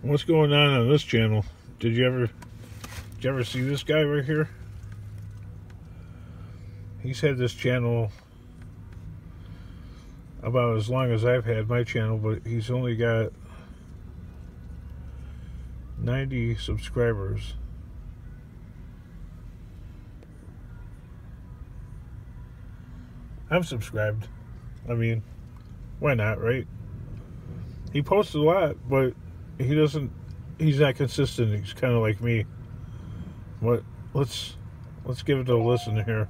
What's going on this channel? Did you ever see this guy right here? He's had this channel about as long as I've had my channel, but he's only got 90 subscribers. I'm subscribed. I mean, why not, right? He posts a lot, but he's not consistent. He's kind of like me. What? Let's give it a listen here.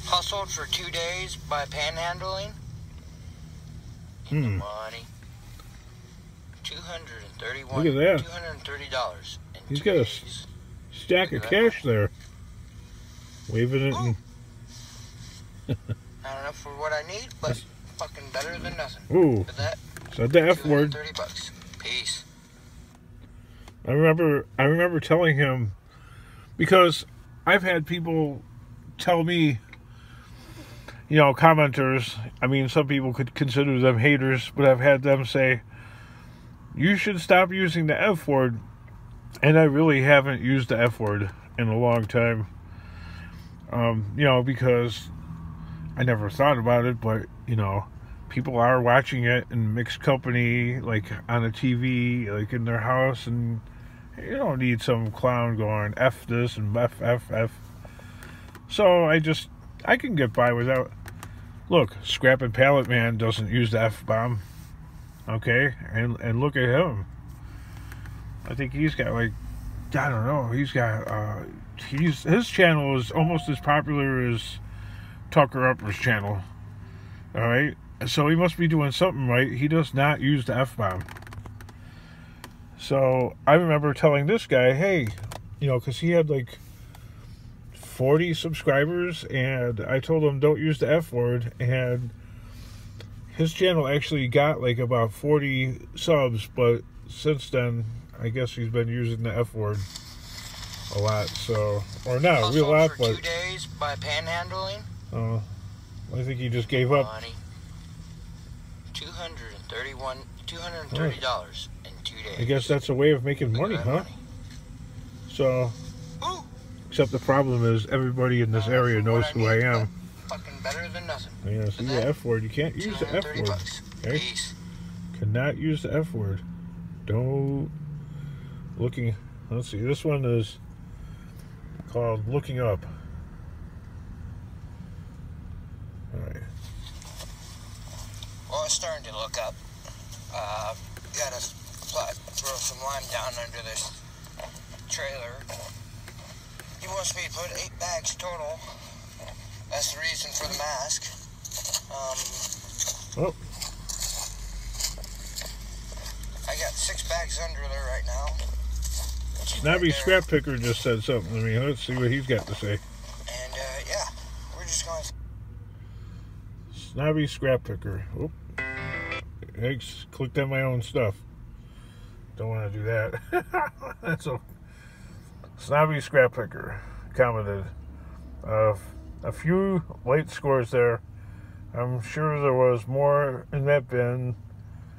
Hustled for 2 days by panhandling. Money. Look at that. $230. He's got a stack of cash there. Waving it. And not enough for what I need, but fucking better than nothing. Ooh. Said the F word. $30. Peace. I remember telling him, because I've had people tell me, you know, commenters, I mean, some people could consider them haters, but I've had them say, you should stop using the F word. And I really haven't used the F word in a long time. You know, because I never thought about it, but, you know, people are watching it in mixed company, like on a TV, like in their house, and you don't need some clown going F this and F, F, F. So I can get by without. Look, Scrap and Pallet Man doesn't use the F-bomb. Okay? And look at him. I think he's got, like, I don't know, he's got, his channel is almost as popular as Tucker Upper's channel. Alright? So he must be doing something right. He does not use the F-bomb. So I remember telling this guy, hey, you know, because he had like 40 subscribers, and I told him don't use the F word, and his channel actually got like about 40 subs, but since then I guess he's been using the F word a lot. So, or not a real lot, but 2 days by panhandling. I think he just gave up. Money. $230 in 2 days. I guess that's a way of making money, huh? So, except the problem is everybody in this area knows who I am. Fucking better than nothing. Yeah, see the F word. You can't use the F word. Okay? Cannot use the F word. Don't. Looking. Let's see. This one is called Looking Up. Alright. Well, it's starting to look up. Gotta throw some lime down under this trailer. He wants me to put 8 bags total. That's the reason for the mask. I got 6 bags under there right now. Snobby Scrap Picker just said something to me. Let's see what he's got to say. And, yeah, we're just going to... Snobby Scrap Picker. Oop. I clicked on my own stuff. Don't want to do that. That's a Snobby Scrap Picker commented. A few late scores there. I'm sure there was more in that bin.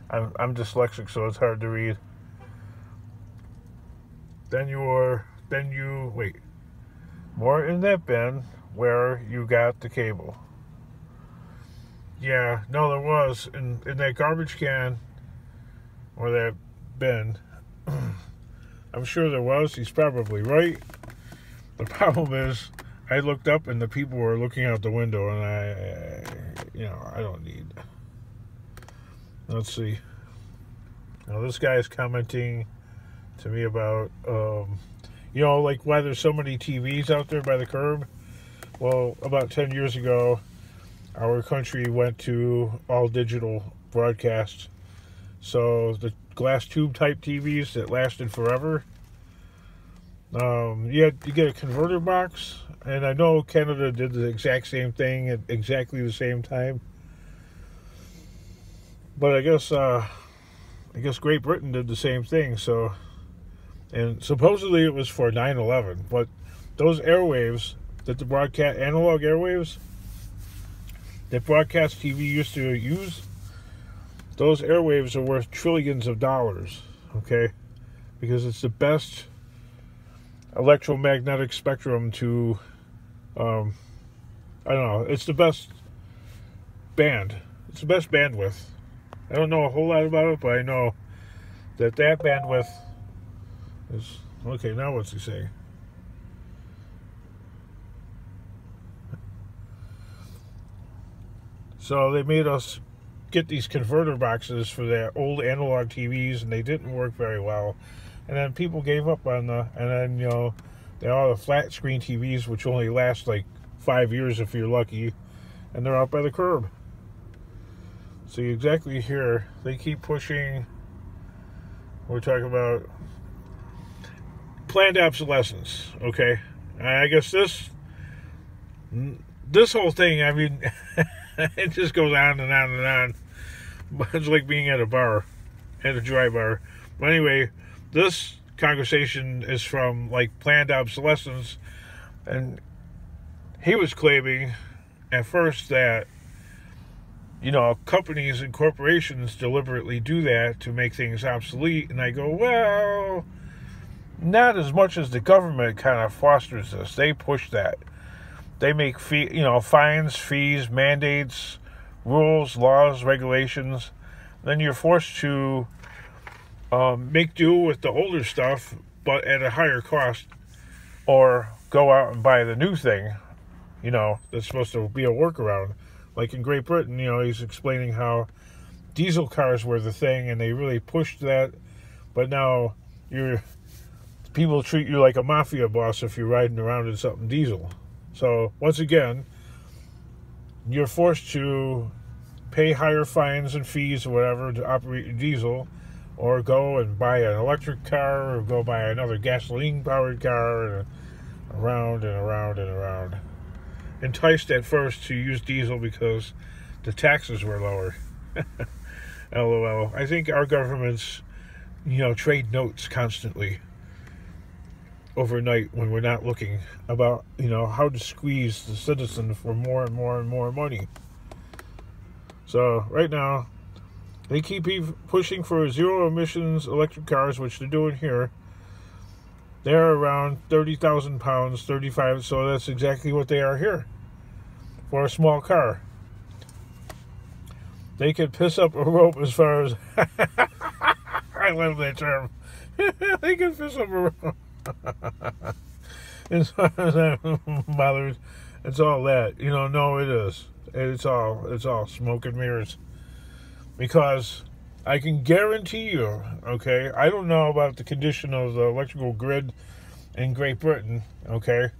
I'm dyslexic, so it's hard to read. Wait. More in that bin where you got the cable. Yeah, no, there was. In that garbage can, or that bin, I'm sure there was. He's probably right. The problem is, I looked up and the people were looking out the window, and I don't need. Let's see. Now this guy is commenting to me about, like why there's so many TVs out there by the curb. Well, about 10 years ago, our country went to all digital broadcast. So the glass tube type TVs that lasted forever, you get a converter box, and I know Canada did the exact same thing at exactly the same time. But I guess Great Britain did the same thing. So And supposedly it was for 9/11, but those airwaves that the broadcast analog airwaves that broadcast TV used to use, those airwaves are worth trillions of dollars, okay? Because it's the best electromagnetic spectrum to, I don't know, it's the best band. It's the best bandwidth. I don't know a whole lot about it, but I know that bandwidth is... Okay, now what's he saying? So they made us get these converter boxes for their old analog TVs, and they didn't work very well. And then people gave up on the... And then, you know, they all the flat screen TVs, which only last like 5 years if you're lucky, and they're out by the curb. So you exactly here, they keep pushing... We're talking about planned obsolescence, okay? I guess this whole thing, I mean, it just goes on and on and on. But it's like being at a bar, at a dry bar. But anyway, this conversation is from, like, planned obsolescence. And he was claiming at first that, you know, companies and corporations deliberately do that to make things obsolete. And I go, well, not as much as the government kind of fosters this. They push that. They make fines, fees, mandates, rules, laws, regulations. Then you're forced to make do with the older stuff, but at a higher cost, or go out and buy the new thing, you know, that's supposed to be a workaround. Like in Great Britain, you know, he's explaining how diesel cars were the thing, and they really pushed that. But now people treat you like a mafia boss if you're riding around in something diesel. So once again, you're forced to pay higher fines and fees or whatever to operate your diesel, or go and buy an electric car, or go buy another gasoline-powered car, and around and around and around. Enticed at first to use diesel because the taxes were lower. LOL. I think our governments, you know, trade notes constantly overnight when we're not looking about, you know, how to squeeze the citizen for more and more and more money. So right now, they keep pushing for zero emissions electric cars, which they're doing here. They're around 30,000 pounds, 35, so that's exactly what they are here for a small car. They could piss up a rope as far as... I love that term. They can piss up a rope. As far as that bothers, it's all that. You know, no, it is. It's all smoke and mirrors. Because I can guarantee you, okay, I don't know about the condition of the electrical grid in Great Britain, okay?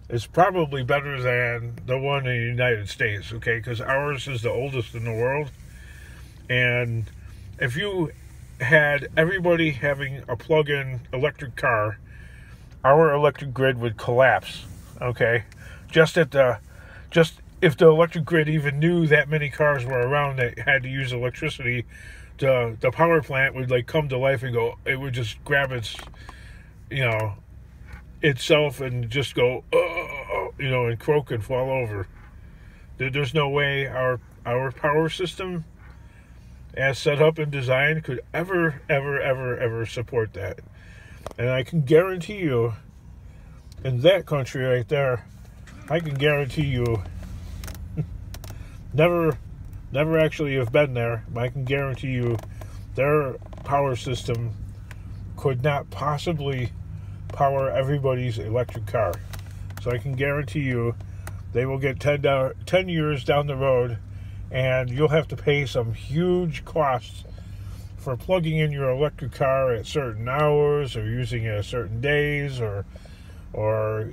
It's probably better than the one in the United States, okay? Because ours is the oldest in the world. And if you had everybody having a plug-in electric car, our electric grid would collapse, okay? Just if the electric grid even knew that many cars were around that had to use electricity, the power plant would like come to life and go, it would just grab its, you know, itself and just go, you know, and croak and fall over. There's no way our power system, as set up and designed, could ever support that. And I can guarantee you, in that country right there, I can guarantee you, never actually have been there, but I can guarantee you their power system could not possibly power everybody's electric car. So I can guarantee you they will get 10 years down the road, and you'll have to pay some huge costs for plugging in your electric car at certain hours, or using it at certain days, or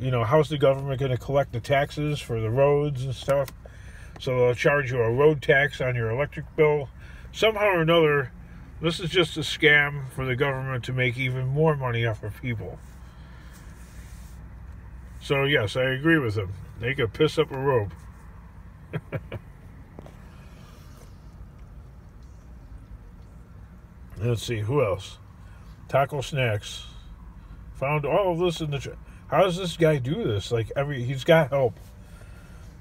you know, how's the government going to collect the taxes for the roads and stuff? So they'll charge you a road tax on your electric bill. Somehow or another, this is just a scam for the government to make even more money off of people. So yes, I agree with him. They could piss up a rope. Let's see, who else? Taco Snacks. Found all of this in the... How does this guy do this? Like, he's got help.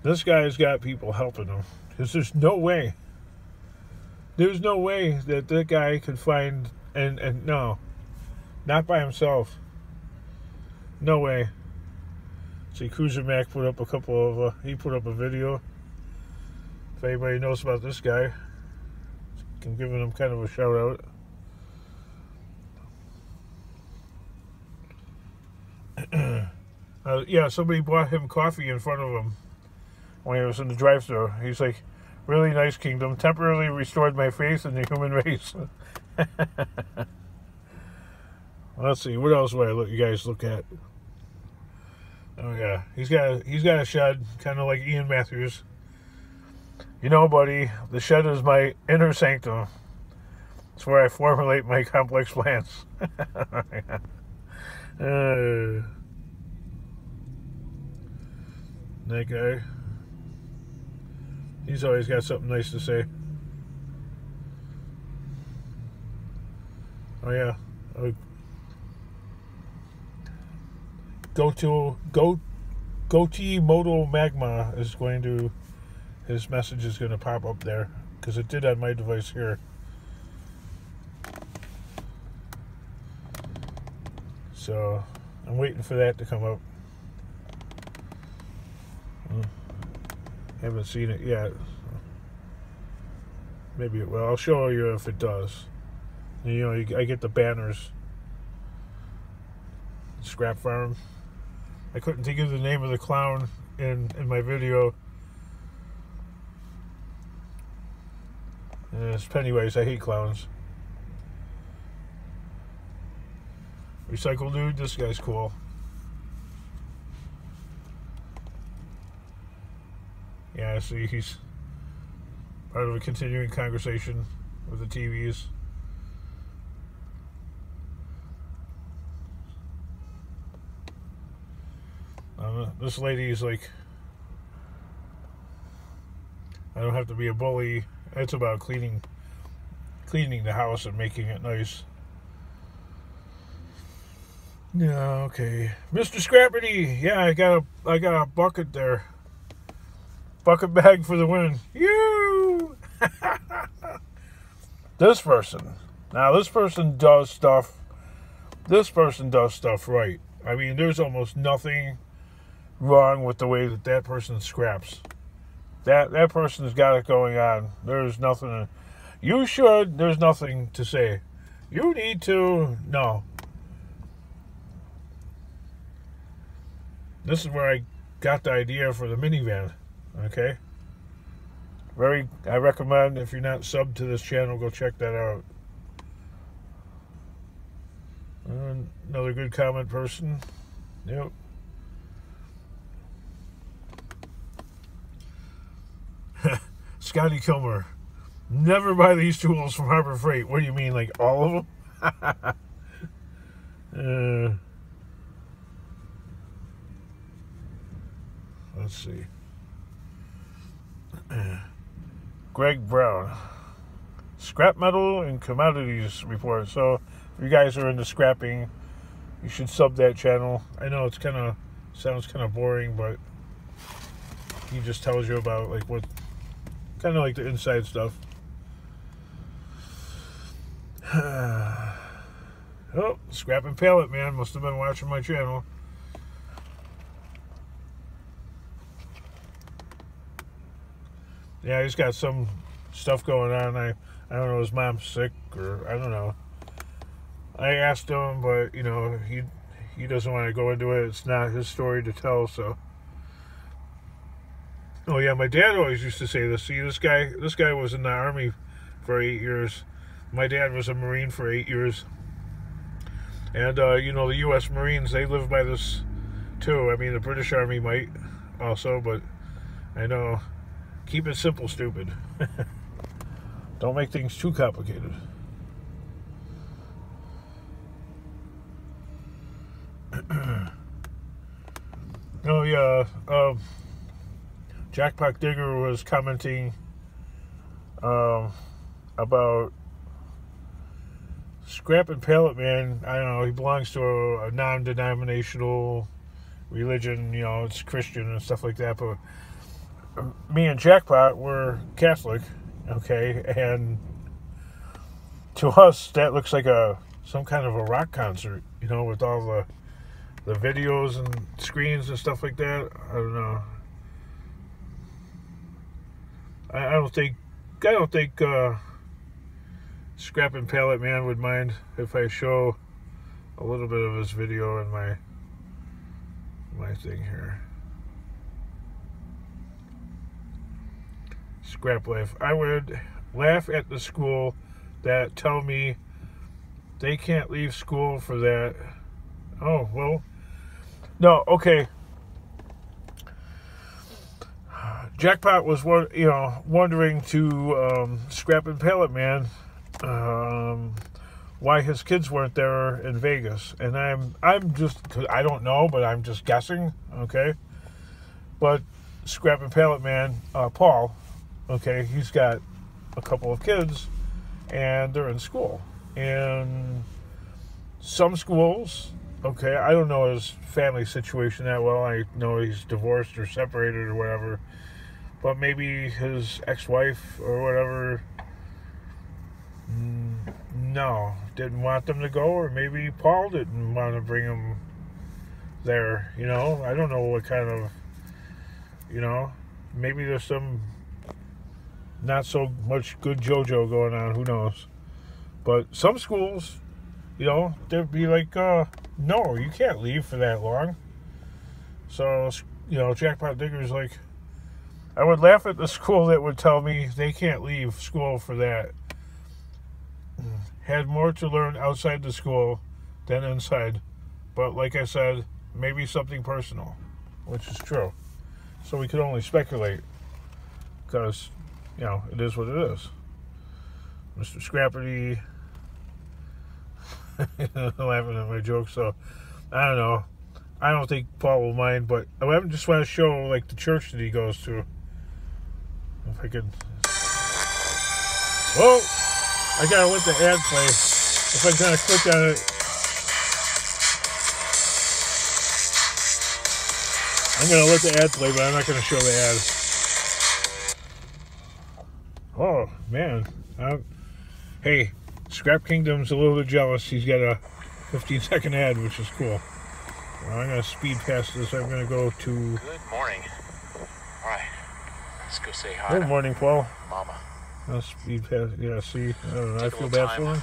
This guy's got people helping him. Because there's no way. There's no way that that guy could find... And no. Not by himself. No way. See, Cruiser Mac put up a couple of... he put up a video. If anybody knows about this guy, I'm giving him kind of a shout out. Yeah, somebody bought him coffee in front of him when he was in the drive-thru. He's like, really nice, Kingdom. Temporarily restored my faith in the human race. Let's see, what else would I let you guys look at? Oh yeah, he's got a shed, kind of like Ian Matthews. You know, buddy, the shed is my inner sanctum. It's where I formulate my complex plans. That guy, he's always got something nice to say. Oh yeah, Goatee Moto Magma is going to, his message is going to pop up there, because it did on my device here. So I'm waiting for that to come up. Haven't seen it yet. Maybe it will. I'll show you if it does. You know, I get the banners. Scrap Farm. I couldn't think of the name of the clown in my video. And it's Pennywise. I hate clowns. Recycle Dude. This guy's cool. Yeah, see, he's part of a continuing conversation with the TVs. This lady's like, I don't have to be a bully. It's about cleaning the house and making it nice. Yeah, okay. Mr. Scrappity, yeah, I got a bucket there. Bucket bag for the win. You. This person. Now this person does stuff. This person does stuff right. I mean, there's almost nothing wrong with the way that person scraps. That person's got it going on. There's nothing. You should. There's nothing to say. You need to. No. This is where I got the idea for the minivan. Okay. I recommend, if you're not subbed to this channel, go check that out. Another good comment person. Yep. Scotty Kilmer. Never buy these tools from Harbor Freight. What do you mean, like all of them? Let's see. Greg Brown. Scrap metal and commodities report. So, if you guys are into scrapping, you should sub that channel. I know it's sounds kind of boring, but he just tells you about like what, kind of like the inside stuff. Oh, Scrapping Pallet Man must have been watching my channel. Yeah, he's got some stuff going on. I don't know, his mom's sick, or I don't know. I asked him, but you know, he doesn't want to go into it. It's not his story to tell, so. Oh yeah, my dad always used to say this. See, this guy was in the Army for 8 years. My dad was a Marine for 8 years. And you know, the U.S. Marines, they live by this too. I mean, the British Army might also, but I know. Keep it simple, stupid. Don't make things too complicated. Oh yeah, Jackpot Digger was commenting about Scrap and Pallet Man, I don't know, he belongs to a non-denominational religion, you know, it's Christian and stuff like that, but me and Jackpot were Catholic, okay, and to us that looks like some kind of a rock concert, you know, with all the videos and screens and stuff like that. I don't know. I don't think Scrap and Pallet Man would mind if I show a little bit of his video in my thing here. Scrap Life. I would laugh at the school that tell me they can't leave school for that. Oh, well, no, okay. Jackpot was wondering to Scrap and Pallet Man why his kids weren't there in Vegas, and I'm just, I don't know, but I'm just guessing, okay. But Scrap and Pallet Man, Paul, okay, he's got a couple of kids, and they're in school, and some schools, okay, I don't know his family situation that well. I know he's divorced or separated or whatever, but maybe his ex-wife or whatever, no, didn't want them to go, or maybe Paul didn't want to bring them there, you know. I don't know what kind of, you know, maybe there's some not so much good JoJo going on, who knows. But some schools, you know, they'd be like, no, you can't leave for that long. So, you know, Jackpot Digger's like, I would laugh at the school that would tell me they can't leave school for that. Had more to learn outside the school than inside. But like I said, maybe something personal, which is true. So we could only speculate, because, you know, it is what it is. Mr. Scrapperty laughing at my joke, so I don't know. I don't think Paul will mind, but I just want to show, like, the church that he goes to. If I could. Whoa! I gotta let the ad play. If I kind of click on it, I'm gonna let the ad play, but I'm not gonna show the ad. Oh man! Hey, Scrap Kingdom's a little bit jealous. He's got a 15-second ad, which is cool. Well, I'm gonna speed past this. I'm gonna go to. Good morning. All right, let's go say hi. Good morning, Paul. Mama. I'll speed past. Yeah, see, I don't know. I feel bad for him.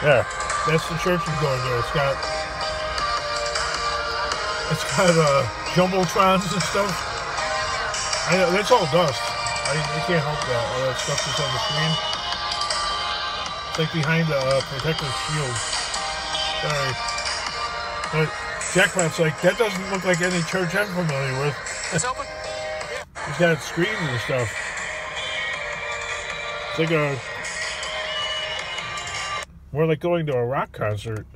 Yeah, that's the church he's going to. It's got jumbotrons and stuff. I know that's all dust. I can't help that. All that stuff that's on the screen. It's like behind a protective shield. Sorry. But Jackpot's like, that doesn't look like any church I'm familiar with. It's open. He's got screens and stuff. It's like more like going to a rock concert.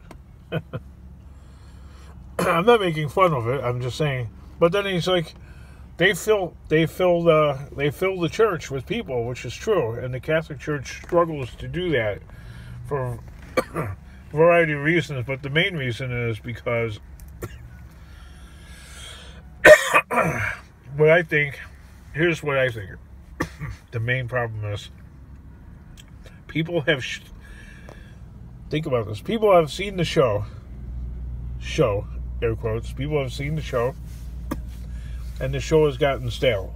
I'm not making fun of it. I'm just saying. But then he's like, they fill the church with people, which is true, and the Catholic Church struggles to do that for a variety of reasons. But the main reason is because here's what I think. The main problem is people have think about this. People have seen the show, air quotes. People have seen the show, and the show has gotten stale.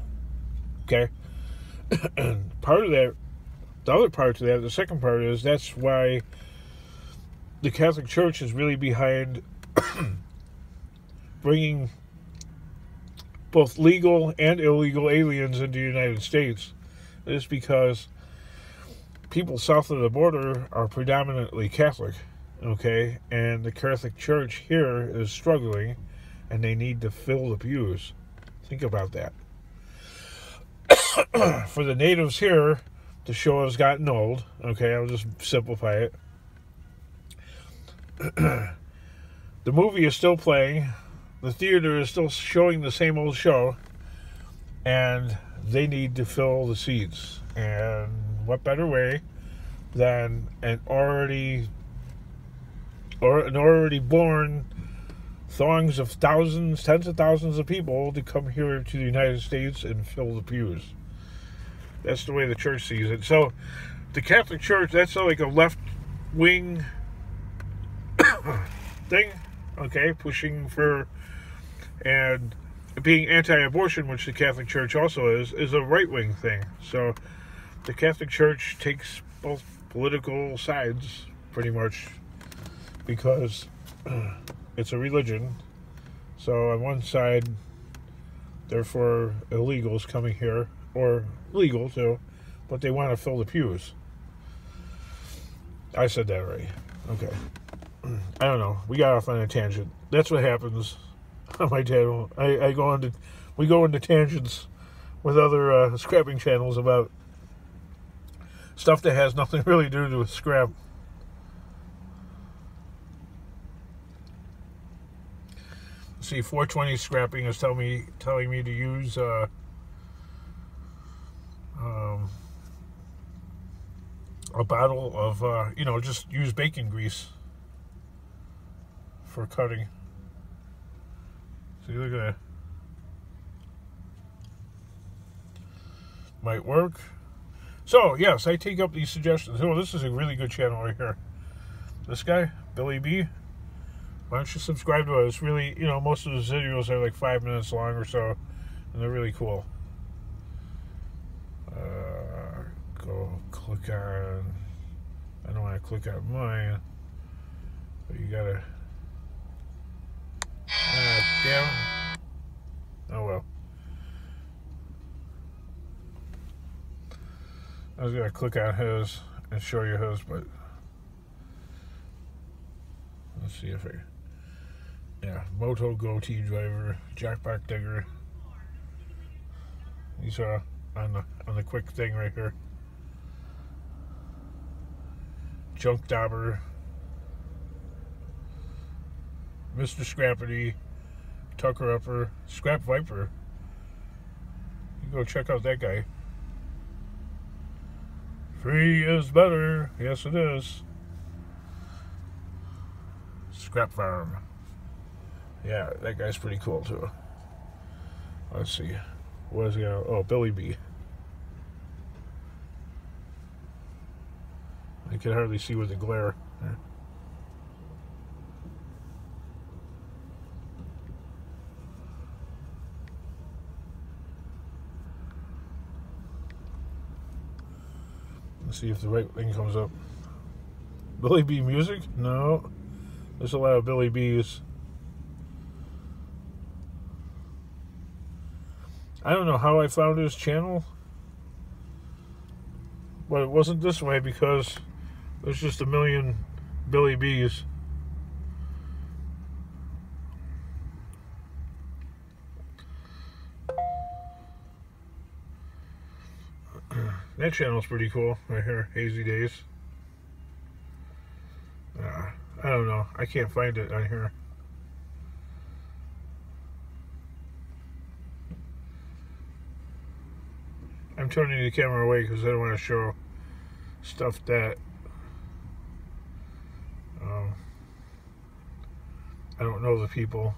Okay? And part of that, the other part to that, the second part is that's why the Catholic Church is really behind bringing both legal and illegal aliens into the United States. It's because people south of the border are predominantly Catholic, okay? And the Catholic Church here is struggling, and they need to fill the pews. Think about that. For the natives here, the show has gotten old, okay? I'll just simplify it. The movie is still playing. The theater is still showing the same old show, and they need to fill the seats. And what better way than an already born throngs of thousands, tens of thousands of people to come here to the United States and fill the pews. That's the way the church sees it. So the Catholic Church, that's like a left-wing thing, okay, pushing for and being anti-abortion, which the Catholic Church also is a right-wing thing. So the Catholic Church takes both political sides, pretty much, because it's a religion. So on one side, they're for illegals coming here, or legal too, but they want to fill the pews. I said that right. Okay. I don't know. We got off on a tangent. That's what happens on my channel. We go into tangents with other scrapping channels about stuff that has nothing really to do with scrap. See, 420 scrapping is telling me to use a bottle of just use bacon grease for cutting. See, look at that. Might work. So yes, I take up these suggestions. Oh, this is a really good channel right here. This guy, Billy B. Why don't you subscribe to us? Really, most of his videos are like 5 minutes long or so, and they're really cool. Go click on. I don't want to click on mine, but you gotta. Damn. Oh well. I was gonna click on his and show you his, but let's see if I. Yeah, Moto Goatee Driver, Jackpot Digger. These are on the quick thing right here. Junk Dauber, Mr. Scrappity, Tucker Upper, Scrap Viper. You go check out that guy. Free is better. Yes, it is. Scrap Farm. Yeah, that guy's pretty cool too. Let's see. What is he on? Oh, Billy B. I can hardly see with the glare. Let's see if the right thing comes up. Billy B music? No. There's a lot of Billy B's. I don't know how I found his channel, but it wasn't this way because there's just a million Billy B's. That channel's pretty cool right here, Hazy Days. I don't know. I can't find it on here. I'm turning the camera away because I don't want to show stuff that I don't know the people.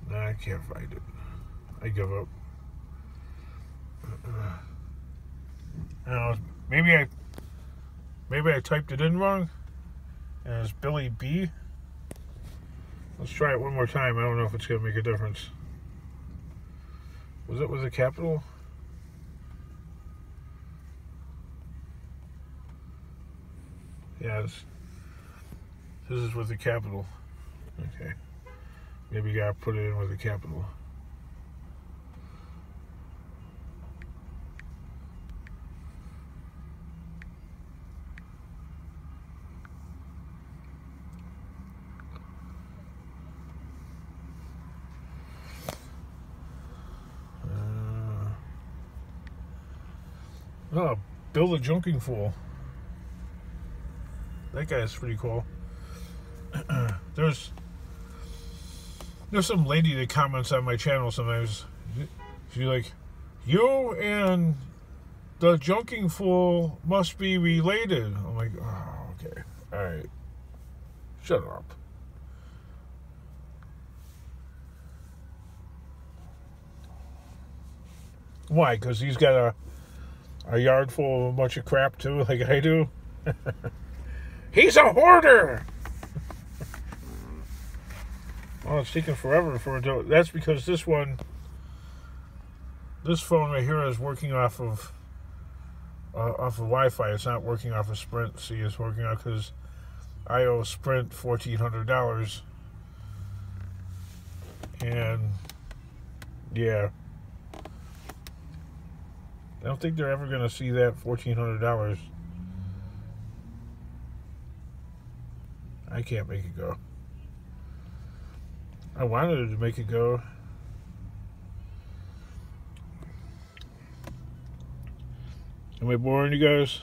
Nah, I can't find it. I give up. I don't know. Maybe I typed it in wrong, and it's Billy B. Let's try it one more time. I don't know if it's gonna make a difference. Was it with a capital? Yes. This is with a capital. Okay. Maybe you gotta put it in with a capital. Oh, Bill the Junking Fool. That guy's pretty cool. There's some lady that comments on my channel sometimes. She like You and the junking fool must be related. I'm like, oh, okay. All right. Shut up. Why? Because he's got a yard full of a bunch of crap too, like I do? He's a hoarder! Well, it's taking forever for it to... That's because this phone right here is working off of Wi-Fi. It's not working off of Sprint. See, it's working off because I owe Sprint $1,400. And, yeah. I don't think they're ever going to see that $1,400. I can't make it go. I wanted to make it go. Am I boring you guys?